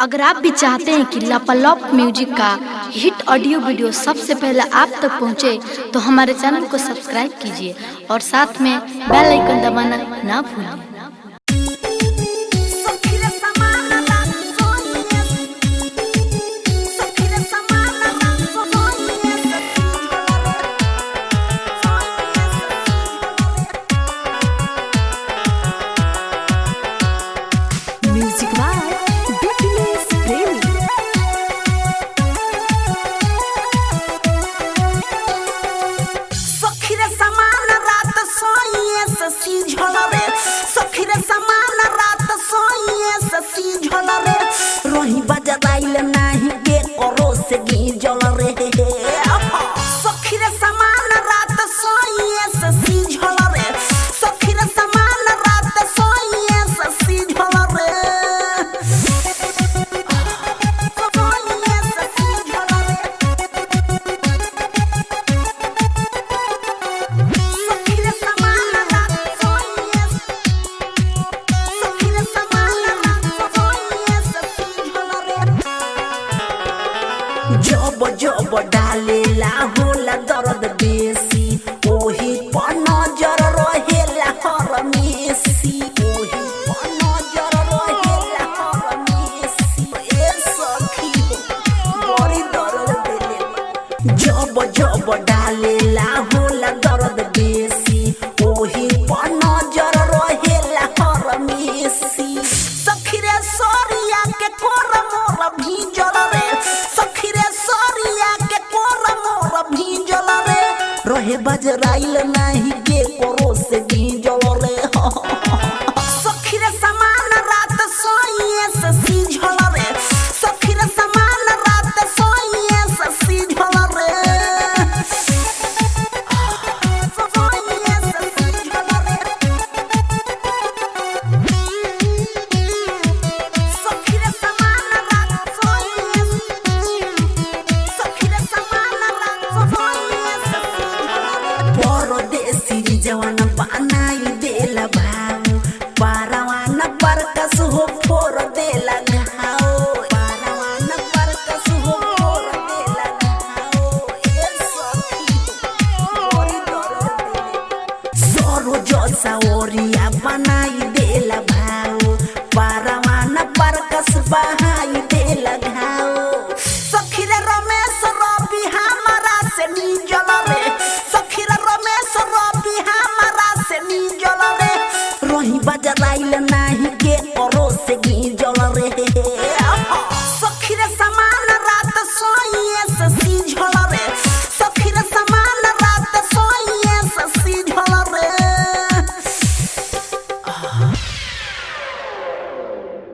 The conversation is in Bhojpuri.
अगर आप भी चाहते हैं कि लापालॉप म्यूजिक का हिट ऑडियो वीडियो सबसे पहले आप तक पहुंचे, तो हमारे चैनल को सब्सक्राइब कीजिए और साथ में बेल आइकन दबाना ना भूलें। रोही बजराइल नाही के करो से गिजल रे सखी रे समान रात सोइए से सिझल रे सखी रे समान रात सोइए से सिझल रे सोइए से सिझल रे सखी रे समान रात सोइए सखी रे समान रात सोइए से सिझल रे जब जब डालेला होला दर्द बेसी ओही पर नजर रहेला हरमेसी ओही पर नजर रहेला हरमेसी ए सखी बड़ी दर्द देले जब जब